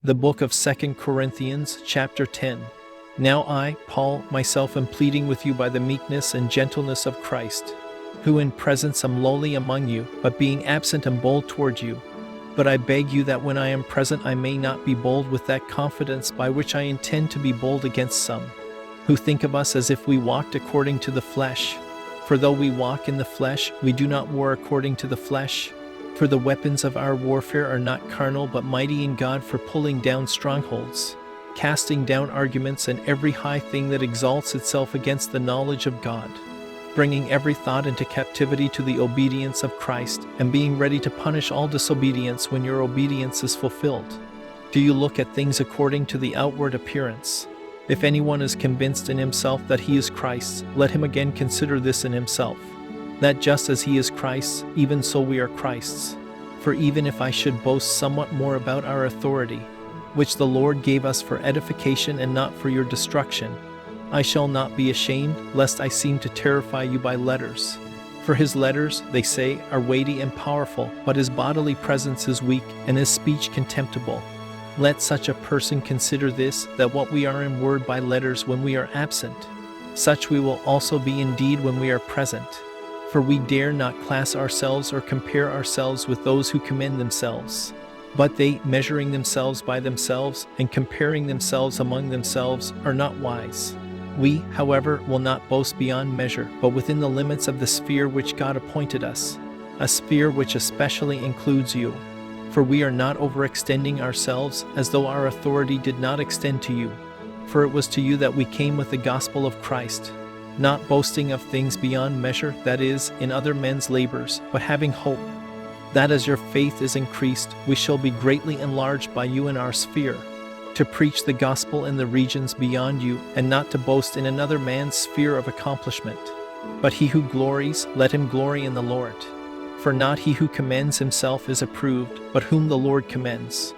The book of 2 Corinthians, chapter 10. Now I, Paul, myself am pleading with you by the meekness and gentleness of Christ, who in presence am lowly among you, but being absent am bold toward you. But I beg you that when I am present I may not be bold with that confidence by which I intend to be bold against some, who think of us as if we walked according to the flesh. For though we walk in the flesh, we do not war according to the flesh. For the weapons of our warfare are not carnal but mighty in God for pulling down strongholds, casting down arguments and every high thing that exalts itself against the knowledge of God, bringing every thought into captivity to the obedience of Christ, and being ready to punish all disobedience when your obedience is fulfilled. Do you look at things according to the outward appearance? If anyone is convinced in himself that he is Christ's, let him again consider this in himself, that just as he is Christ's, even so we are Christ's. For even if I should boast somewhat more about our authority, which the Lord gave us for edification and not for your destruction, I shall not be ashamed, lest I seem to terrify you by letters. For his letters, they say, are weighty and powerful, but his bodily presence is weak, and his speech contemptible. Let such a person consider this, that what we are in word by letters when we are absent, such we will also be indeed when we are present. For we dare not class ourselves or compare ourselves with those who commend themselves. But they, measuring themselves by themselves, and comparing themselves among themselves, are not wise. We, however, will not boast beyond measure, but within the limits of the sphere which God appointed us, a sphere which especially includes you. For we are not overextending ourselves, as though our authority did not extend to you. For it was to you that we came with the gospel of Christ, not boasting of things beyond measure, that is, in other men's labors, but having hope, that as your faith is increased, we shall be greatly enlarged by you in our sphere, to preach the gospel in the regions beyond you, and not to boast in another man's sphere of accomplishment. But he who glories, let him glory in the Lord. For not he who commends himself is approved, but whom the Lord commends.